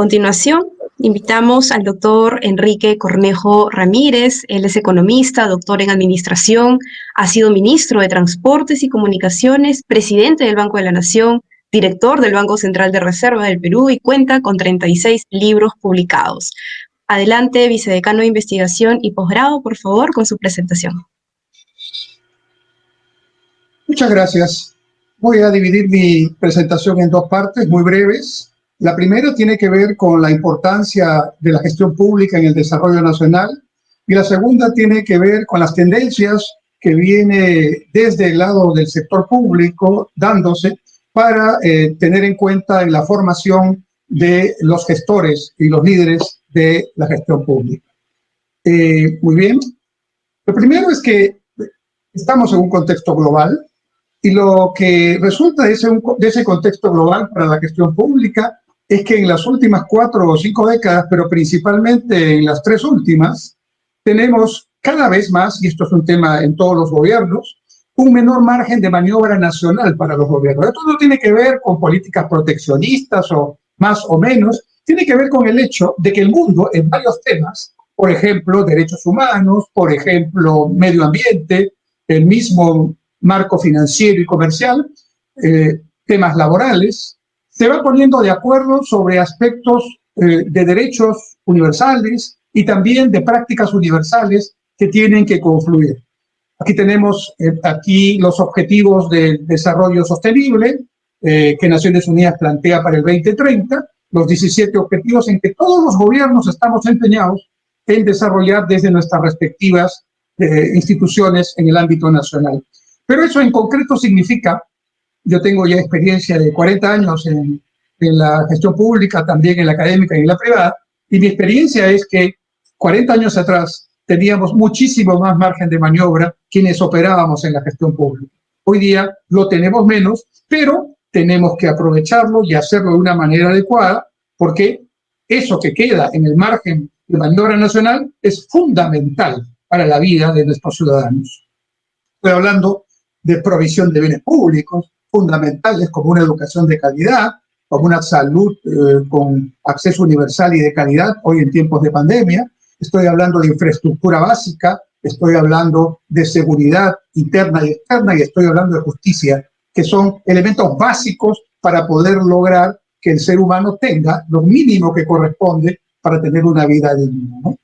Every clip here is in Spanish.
continuación, invitamos al doctor Enrique Cornejo Ramírez. Él es economista, doctor en administración, ha sido ministro de Transportes y Comunicaciones, presidente del Banco de la Nación, director del Banco Central de Reserva del Perú y cuenta con 36 libros publicados. Adelante, vicedecano de Investigación y Posgrado, por favor, con su presentación. Muchas gracias. Voy a dividir mi presentación en dos partes muy breves. La primera tiene que ver con la importancia de la gestión pública en el desarrollo nacional y la segunda tiene que ver con las tendencias que viene desde el lado del sector público dándose para tener en cuenta en la formación de los gestores y los líderes de la gestión pública. Muy bien. Lo primero es que estamos en un contexto global y lo que resulta de ese contexto global para la gestión pública es que en las últimas 4 o 5 décadas, pero principalmente en las 3 últimas, tenemos cada vez más, y esto es un tema en todos los gobiernos, un menor margen de maniobra nacional para los gobiernos. Esto no tiene que ver con políticas proteccionistas o más o menos, tiene que ver con el hecho de que el mundo en varios temas, por ejemplo, derechos humanos, por ejemplo, medio ambiente, el mismo marco financiero y comercial, temas laborales, se va poniendo de acuerdo sobre aspectos de derechos universales y también de prácticas universales que tienen que confluir. Aquí tenemos aquí los objetivos del desarrollo sostenible que Naciones Unidas plantea para el 2030, los 17 objetivos en que todos los gobiernos estamos empeñados en desarrollar desde nuestras respectivas instituciones en el ámbito nacional. Pero eso en concreto significa, yo tengo ya experiencia de 40 años en la gestión pública, también en la académica y en la privada, y mi experiencia es que 40 años atrás teníamos muchísimo más margen de maniobra quienes operábamos en la gestión pública. Hoy día lo tenemos menos, pero tenemos que aprovecharlo y hacerlo de una manera adecuada, porque eso que queda en el margen de maniobra nacional es fundamental para la vida de nuestros ciudadanos. Estoy hablando de provisión de bienes públicos fundamentales como una educación de calidad, como una salud con acceso universal y de calidad hoy en tiempos de pandemia. Estoy hablando de infraestructura básica, estoy hablando de seguridad interna y externa y estoy hablando de justicia, que son elementos básicos para poder lograr que el ser humano tenga lo mínimo que corresponde para tener una vida digna, ¿no?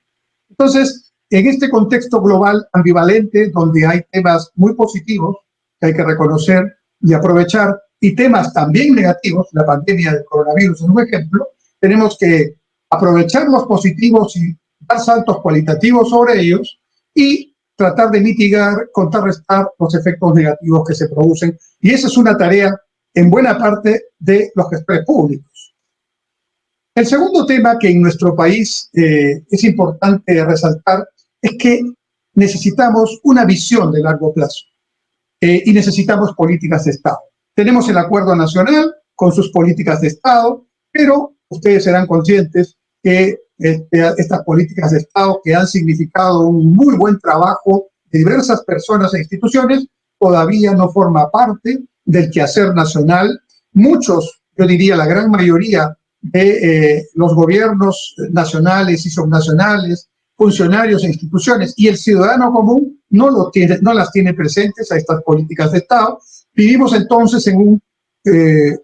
Entonces, en este contexto global ambivalente, donde hay temas muy positivos que hay que reconocer y aprovechar, y temas también negativos, la pandemia del coronavirus es un ejemplo, tenemos que aprovechar los positivos y dar saltos cualitativos sobre ellos y tratar de mitigar, contrarrestar los efectos negativos que se producen. Y esa es una tarea en buena parte de los gestores públicos. El segundo tema que en nuestro país es importante resaltar es que necesitamos una visión de largo plazo y necesitamos políticas de Estado. Tenemos el Acuerdo Nacional con sus políticas de Estado, pero ustedes serán conscientes que estas políticas de Estado, que han significado un muy buen trabajo de diversas personas e instituciones, todavía no forma parte del quehacer nacional. Muchos, yo diría la gran mayoría de los gobiernos nacionales y subnacionales, funcionarios e instituciones y el ciudadano común no las tiene presentes a estas políticas de Estado. Vivimos entonces en un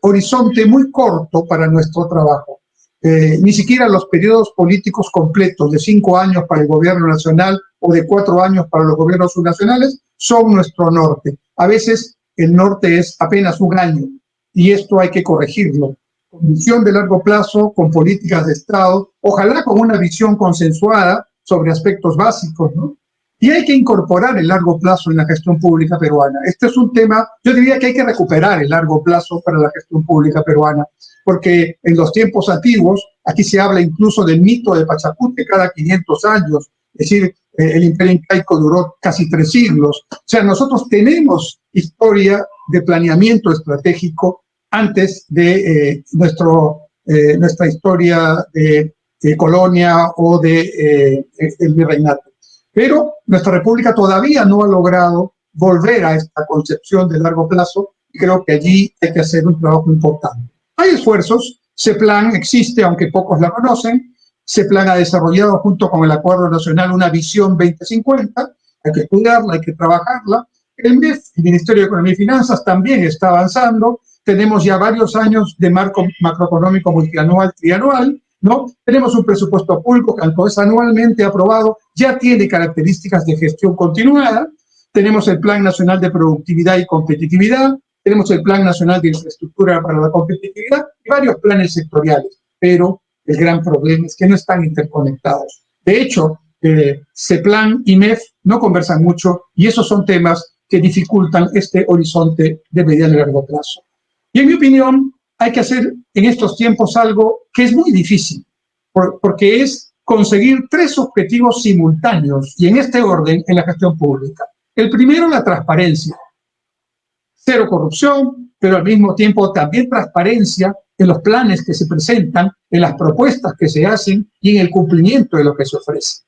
horizonte muy corto para nuestro trabajo. Ni siquiera los periodos políticos completos de 5 años para el gobierno nacional o de 4 años para los gobiernos subnacionales son nuestro norte. A veces el norte es apenas 1 año y esto hay que corregirlo. Con visión de largo plazo, con políticas de Estado, ojalá con una visión consensuada sobre aspectos básicos, ¿no? Y hay que incorporar el largo plazo en la gestión pública peruana. Este es un tema, yo diría que hay que recuperar el largo plazo para la gestión pública peruana, porque en los tiempos antiguos, aquí se habla incluso del mito de Pachacuti cada 500 años, es decir, el imperio incaico duró casi 3 siglos. O sea, nosotros tenemos historia de planeamiento estratégico antes de nuestra historia de colonia o de el virreinato. Pero nuestra república todavía no ha logrado volver a esta concepción de largo plazo y creo que allí hay que hacer un trabajo importante. Hay esfuerzos, CEPLAN existe, aunque pocos la conocen. CEPLAN ha desarrollado junto con el Acuerdo Nacional una visión 2050, hay que estudiarla, hay que trabajarla. El MEF, el Ministerio de Economía y Finanzas, también está avanzando. Tenemos ya varios años de marco macroeconómico multianual, trianual, ¿no? Tenemos un presupuesto público que, aunque es anualmente aprobado, ya tiene características de gestión continuada. Tenemos el Plan Nacional de Productividad y Competitividad, tenemos el Plan Nacional de Infraestructura para la Competitividad y varios planes sectoriales, pero el gran problema es que no están interconectados. De hecho, CEPLAN y MEF no conversan mucho y esos son temas que dificultan este horizonte de mediano y largo plazo. Y en mi opinión, hay que hacer en estos tiempos algo que es muy difícil, porque es conseguir 3 objetivos simultáneos y en este orden en la gestión pública. El primero, la transparencia. Cero corrupción, pero al mismo tiempo también transparencia en los planes que se presentan, en las propuestas que se hacen y en el cumplimiento de lo que se ofrece.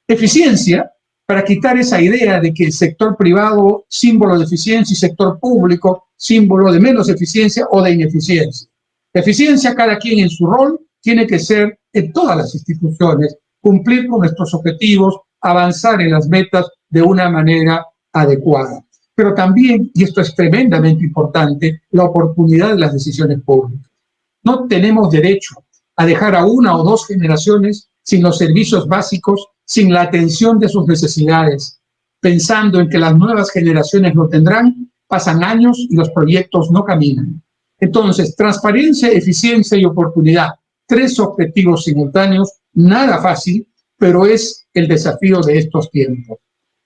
Eficiencia, para quitar esa idea de que el sector privado, símbolo de eficiencia, y sector público, símbolo de menos eficiencia o de ineficiencia. Eficiencia, cada quien en su rol, tiene que ser en todas las instituciones, cumplir con nuestros objetivos, avanzar en las metas de una manera adecuada. Pero también, y esto es tremendamente importante, la oportunidad de las decisiones públicas. No tenemos derecho a dejar a 1 o 2 generaciones sin los servicios básicos, sin la atención de sus necesidades, pensando en que las nuevas generaciones lo tendrán. Pasan años y los proyectos no caminan. Entonces, transparencia, eficiencia y oportunidad, 3 objetivos simultáneos, nada fácil, pero es el desafío de estos tiempos.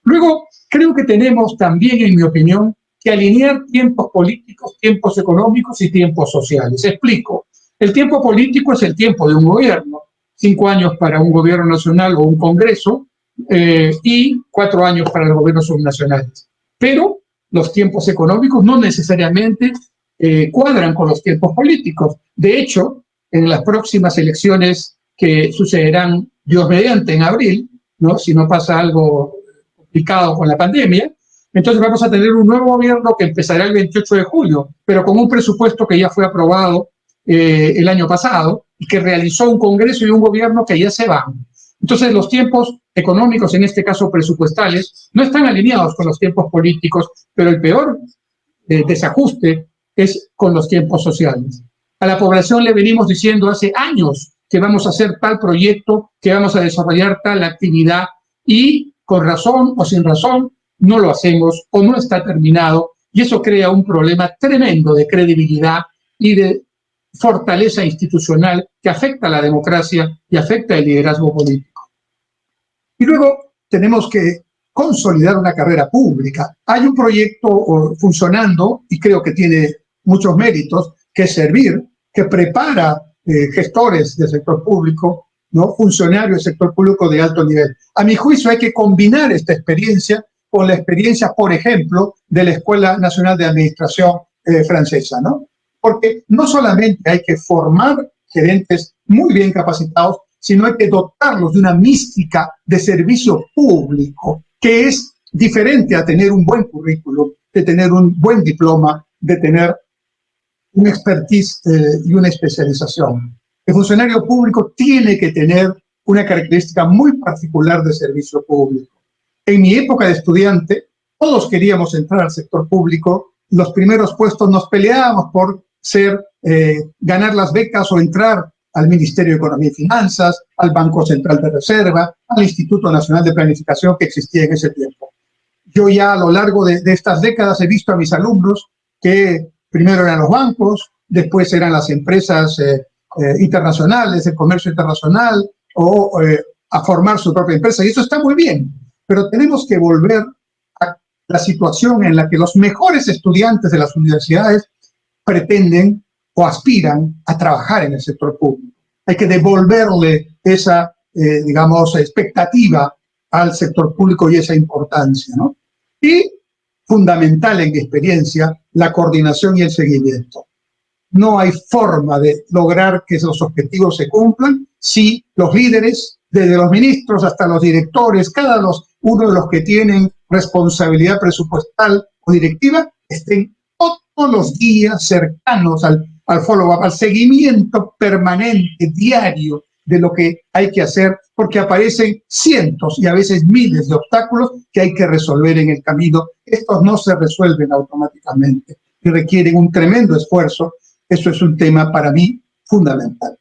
Luego, creo que tenemos también, en mi opinión, que alinear tiempos políticos, tiempos económicos y tiempos sociales. Explico. El tiempo político es el tiempo de un gobierno, 5 años para un gobierno nacional o un congreso y 4 años para los gobiernos subnacionales. Pero los tiempos económicos no necesariamente cuadran con los tiempos políticos. De hecho, en las próximas elecciones que sucederán, Dios mediante, en abril, ¿no? Si no pasa algo complicado con la pandemia, entonces vamos a tener un nuevo gobierno que empezará el 28 de julio, pero con un presupuesto que ya fue aprobado el año pasado y que realizó un congreso y un gobierno que ya se van. Entonces los tiempos económicos, en este caso presupuestales, no están alineados con los tiempos políticos, pero el peor desajuste es con los tiempos sociales. A la población le venimos diciendo hace años que vamos a hacer tal proyecto, que vamos a desarrollar tal actividad y con razón o sin razón no lo hacemos o no está terminado y eso crea un problema tremendo de credibilidad y de fortaleza institucional que afecta a la democracia y afecta el liderazgo político. Y luego tenemos que consolidar una carrera pública. Hay un proyecto funcionando y creo que tiene muchos méritos, que es Servir, que prepara gestores del sector público, ¿no? Funcionarios del sector público de alto nivel. A mi juicio hay que combinar esta experiencia con la experiencia, por ejemplo, de la Escuela Nacional de Administración francesa, ¿no? Porque no solamente hay que formar gerentes muy bien capacitados, sino hay que dotarlos de una mística de servicio público, que es diferente a tener un buen currículum, de tener un buen diploma, de tener un expertise y una especialización. El funcionario público tiene que tener una característica muy particular de servicio público. En mi época de estudiante, todos queríamos entrar al sector público. Los primeros puestos nos peleábamos por ganar las becas o entrar al Ministerio de Economía y Finanzas, al Banco Central de Reserva, al Instituto Nacional de Planificación que existía en ese tiempo. Yo ya a lo largo de estas décadas he visto a mis alumnos que primero eran los bancos, después eran las empresas internacionales, el comercio internacional, o a formar su propia empresa. Y eso está muy bien, pero tenemos que volver a la situación en la que los mejores estudiantes de las universidades pretenden o aspiran a trabajar en el sector público. Hay que devolverle esa, digamos, expectativa al sector público y esa importancia, ¿no? Y fundamental en mi experiencia, la coordinación y el seguimiento. No hay forma de lograr que esos objetivos se cumplan si los líderes, desde los ministros hasta los directores, cada uno de los que tienen responsabilidad presupuestal o directiva, estén todos los días cercanos al follow-up, al seguimiento permanente, diario, de lo que hay que hacer, porque aparecen cientos y a veces miles de obstáculos que hay que resolver en el camino. Estos no se resuelven automáticamente y requieren un tremendo esfuerzo. Eso es un tema para mí fundamental.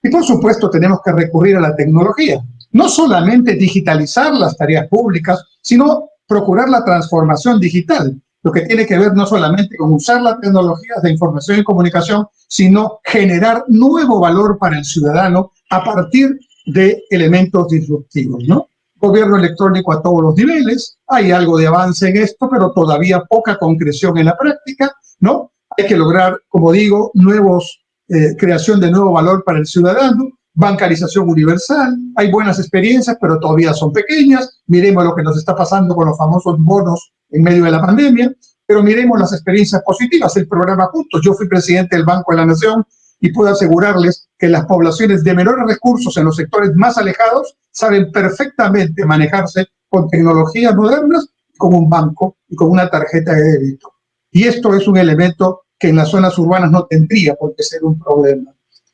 Y por supuesto tenemos que recurrir a la tecnología. No solamente digitalizar las tareas públicas, sino procurar la transformación digital, lo que tiene que ver no solamente con usar las tecnologías de información y comunicación, sino generar nuevo valor para el ciudadano a partir de elementos disruptivos, ¿no? Gobierno electrónico a todos los niveles, hay algo de avance en esto, pero todavía poca concreción en la práctica, ¿no? Hay que lograr, como digo, creación de nuevo valor para el ciudadano, bancarización universal, hay buenas experiencias, pero todavía son pequeñas. Miremos lo que nos está pasando con los famosos bonos en medio de la pandemia, pero miremos las experiencias positivas, el programa Juntos. Yo fui presidente del Banco de la Nación y puedo asegurarles que las poblaciones de menores recursos en los sectores más alejados saben perfectamente manejarse con tecnologías modernas, con un banco y con una tarjeta de débito. Y esto es un elemento que en las zonas urbanas no tendría por qué ser un problema.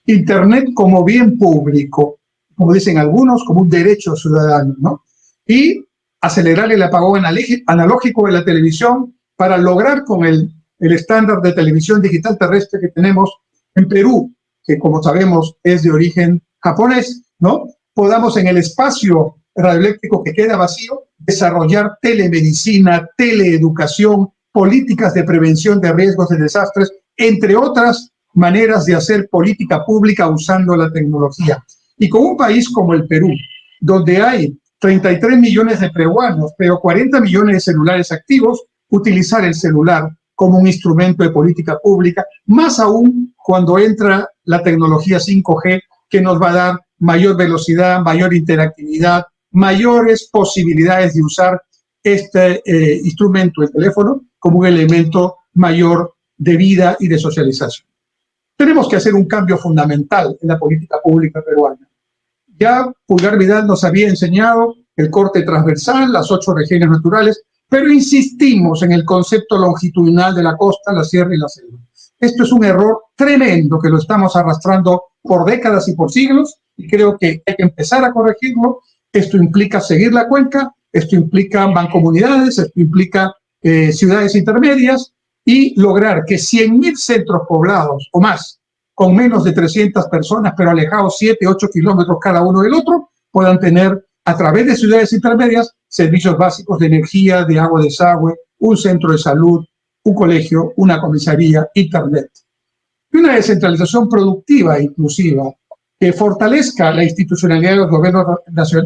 Internet como bien público, como dicen algunos, como un derecho ciudadano, ¿no? Y acelerar el apagón analógico de la televisión para lograr con el estándar de televisión digital terrestre que tenemos en Perú, que como sabemos es de origen japonés, ¿no? Podamos en el espacio radioeléctrico que queda vacío desarrollar telemedicina, teleeducación, políticas de prevención de riesgos de desastres, entre otras maneras de hacer política pública usando la tecnología. Y con un país como el Perú, donde hay 33 millones de peruanos, pero 40 millones de celulares activos, utilizar el celular como un instrumento de política pública, más aún cuando entra la tecnología 5G, que nos va a dar mayor velocidad, mayor interactividad, mayores posibilidades de usar este instrumento, el teléfono, como un elemento mayor de vida y de socialización. Tenemos que hacer un cambio fundamental en la política pública peruana. Ya Pulgar Vidal nos había enseñado el corte transversal, las 8 regiones naturales, pero insistimos en el concepto longitudinal de la costa, la sierra y la selva. Esto es un error tremendo que lo estamos arrastrando por décadas y por siglos, y creo que hay que empezar a corregirlo. Esto implica seguir la cuenca, esto implica mancomunidades, esto implica ciudades intermedias, y lograr que 100.000 centros poblados o más, con menos de 300 personas, pero alejados 7, 8 kilómetros cada uno del otro, puedan tener a través de ciudades intermedias servicios básicos de energía, de agua, de desagüe, un centro de salud, un colegio, una comisaría, internet. Y una descentralización productiva e inclusiva que fortalezca la institucionalidad de los gobiernos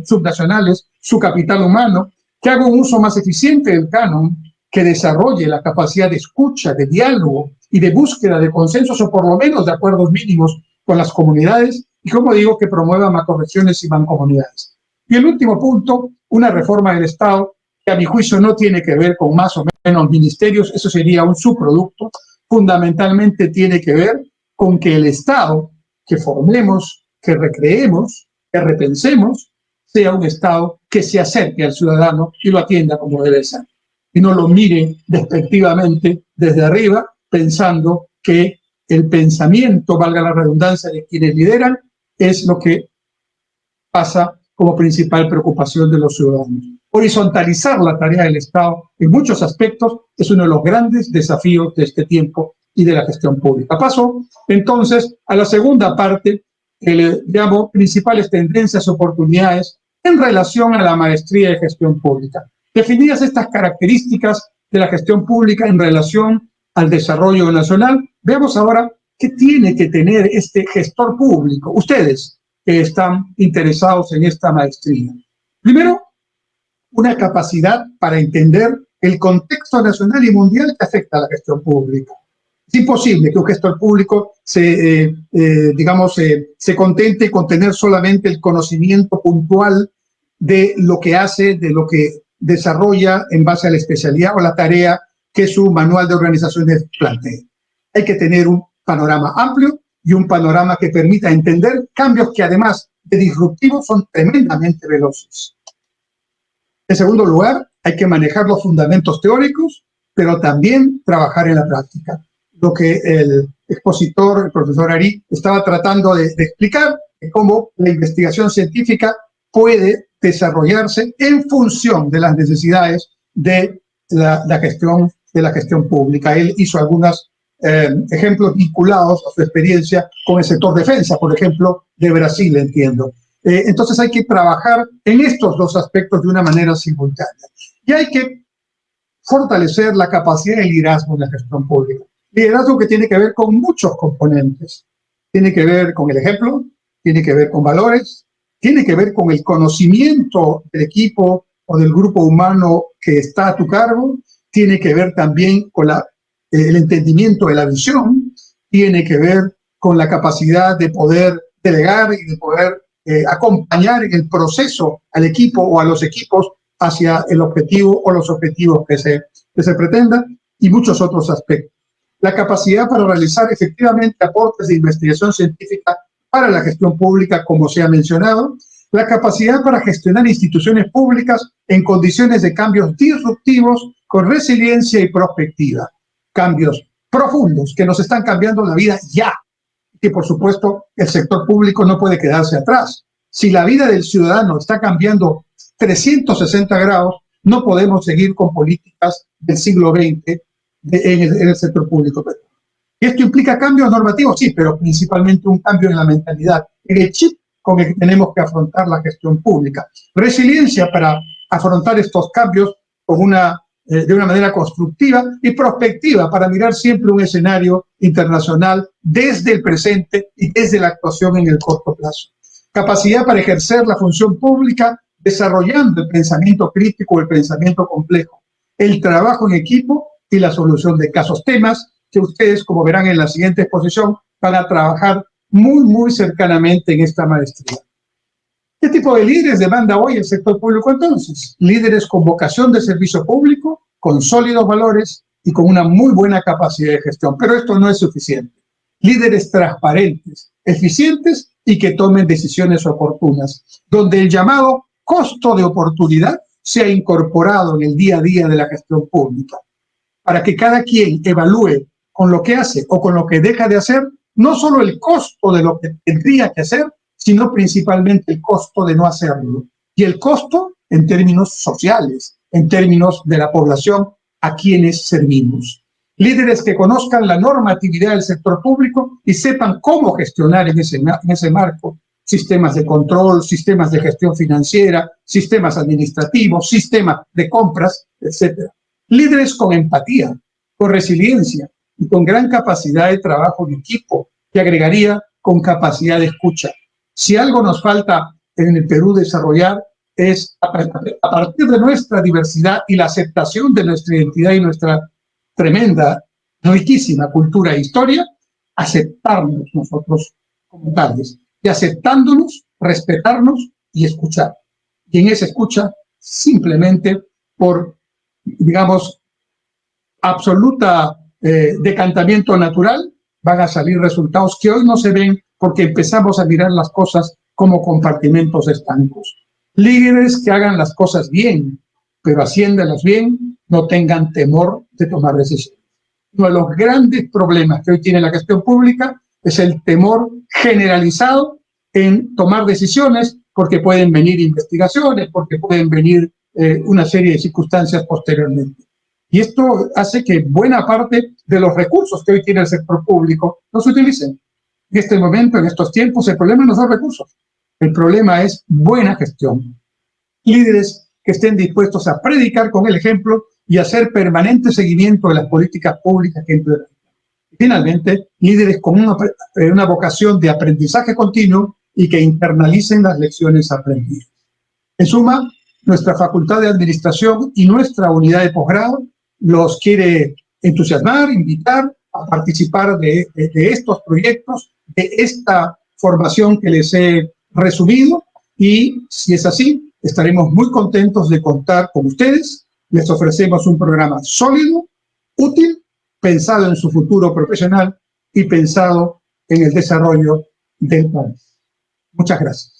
subnacionales, su capital humano, que haga un uso más eficiente del canon, que desarrolle la capacidad de escucha, de diálogo y de búsqueda de consensos o por lo menos de acuerdos mínimos con las comunidades y, como digo, que promueva macrorregiones y mancomunidades. Y el último punto, una reforma del Estado que a mi juicio no tiene que ver con más o menos ministerios, eso sería un subproducto, fundamentalmente tiene que ver con que el Estado que formemos, que recreemos, que repensemos, sea un Estado que se acerque al ciudadano y lo atienda como debe ser. Y no lo mire despectivamente desde arriba, pensando que el pensamiento, valga la redundancia, de quienes lideran, es lo que pasa como principal preocupación de los ciudadanos. Horizontalizar la tarea del Estado en muchos aspectos es uno de los grandes desafíos de este tiempo y de la gestión pública. Paso entonces a la segunda parte, que le llamo principales tendencias, oportunidades en relación a la maestría de gestión pública. Definidas estas características de la gestión pública en relación al desarrollo nacional, veamos ahora qué tiene que tener este gestor público, ustedes que están interesados en esta maestría. Primero, una capacidad para entender el contexto nacional y mundial que afecta a la gestión pública. Es imposible que un gestor público se contente con tener solamente el conocimiento puntual de lo que hace, de lo que desarrolla en base a la especialidad o la tarea que su manual de organizaciones plantea. Hay que tener un panorama amplio y un panorama que permita entender cambios que, además de disruptivos, son tremendamente veloces. En segundo lugar, hay que manejar los fundamentos teóricos, pero también trabajar en la práctica. Lo que expositor, el profesor Ari, estaba tratando de explicar cómo la investigación científica puede desarrollarse en función de las necesidades de la gestión pública. Él hizo algunos ejemplos vinculados a su experiencia con el sector defensa, por ejemplo, de Brasil, entiendo. Entonces hay que trabajar en estos dos aspectos de una manera simultánea. Y hay que fortalecer la capacidad de liderazgo en la gestión pública. Liderazgo que tiene que ver con muchos componentes. Tiene que ver con el ejemplo, tiene que ver con valores, tiene que ver con el conocimiento del equipo o del grupo humano que está a tu cargo, tiene que ver también con el entendimiento de la visión, tiene que ver con la capacidad de poder delegar y de poder acompañar en el proceso al equipo o a los equipos hacia el objetivo o los objetivos que se pretendan, y muchos otros aspectos. La capacidad para realizar efectivamente aportes de investigación científica para la gestión pública, como se ha mencionado, la capacidad para gestionar instituciones públicas en condiciones de cambios disruptivos con resiliencia y prospectiva. Cambios profundos que nos están cambiando la vida ya, que por supuesto el sector público no puede quedarse atrás. Si la vida del ciudadano está cambiando 360 grados, no podemos seguir con políticas del siglo XX en el sector público. ¿Y esto implica cambios normativos? Sí, pero principalmente un cambio en la mentalidad, en el chip con el que tenemos que afrontar la gestión pública. Resiliencia para afrontar estos cambios de una manera constructiva, y prospectiva para mirar siempre un escenario internacional desde el presente y desde la actuación en el corto plazo. Capacidad para ejercer la función pública desarrollando el pensamiento crítico, el pensamiento complejo, el trabajo en equipo y la solución de casos. Temas que ustedes, como verán en la siguiente exposición, van a trabajar muy cercanamente en esta maestría. ¿Qué tipo de líderes demanda hoy el sector público entonces? Líderes con vocación de servicio público, con sólidos valores y con una muy buena capacidad de gestión. Pero esto no es suficiente. Líderes transparentes, eficientes y que tomen decisiones oportunas, donde el llamado costo de oportunidad sea incorporado en el día a día de la gestión pública, para que cada quien evalúe con lo que hace o con lo que deja de hacer, no solo el costo de lo que tendría que hacer, sino principalmente el costo de no hacerlo. Y el costo en términos sociales, en términos de la población a quienes servimos. Líderes que conozcan la normatividad del sector público y sepan cómo gestionar en ese marco sistemas de control, sistemas de gestión financiera, sistemas administrativos, sistemas de compras, etc. Líderes con empatía, con resiliencia y con gran capacidad de trabajo en equipo, que agregaría con capacidad de escucha. Si algo nos falta en el Perú desarrollar es, a partir de nuestra diversidad y la aceptación de nuestra identidad y nuestra tremenda, riquísima cultura e historia, aceptarnos nosotros como tales. Y aceptándonos, respetarnos y escuchar. Y en esa escucha, simplemente por, digamos, absoluta decantamiento natural, van a salir resultados que hoy no se ven porque empezamos a mirar las cosas como compartimentos estancos. Líderes que hagan las cosas bien, pero haciéndolas bien, no tengan temor de tomar decisiones. Uno de los grandes problemas que hoy tiene la gestión pública es el temor generalizado en tomar decisiones, porque pueden venir investigaciones, porque pueden venir una serie de circunstancias posteriormente. Y esto hace que buena parte de los recursos que hoy tiene el sector público no se utilicen. En este momento, en estos tiempos, el problema no son recursos. El problema es buena gestión. Líderes que estén dispuestos a predicar con el ejemplo y hacer permanente seguimiento de las políticas públicas que implementan. Y finalmente, líderes con una vocación de aprendizaje continuo y que internalicen las lecciones aprendidas. En suma, nuestra Facultad de Administración y nuestra unidad de posgrado los quiere entusiasmar, invitar a participar de estos proyectos, de esta formación que les he resumido, y si es así, estaremos muy contentos de contar con ustedes. Les ofrecemos un programa sólido, útil, pensado en su futuro profesional y pensado en el desarrollo del país. Muchas gracias.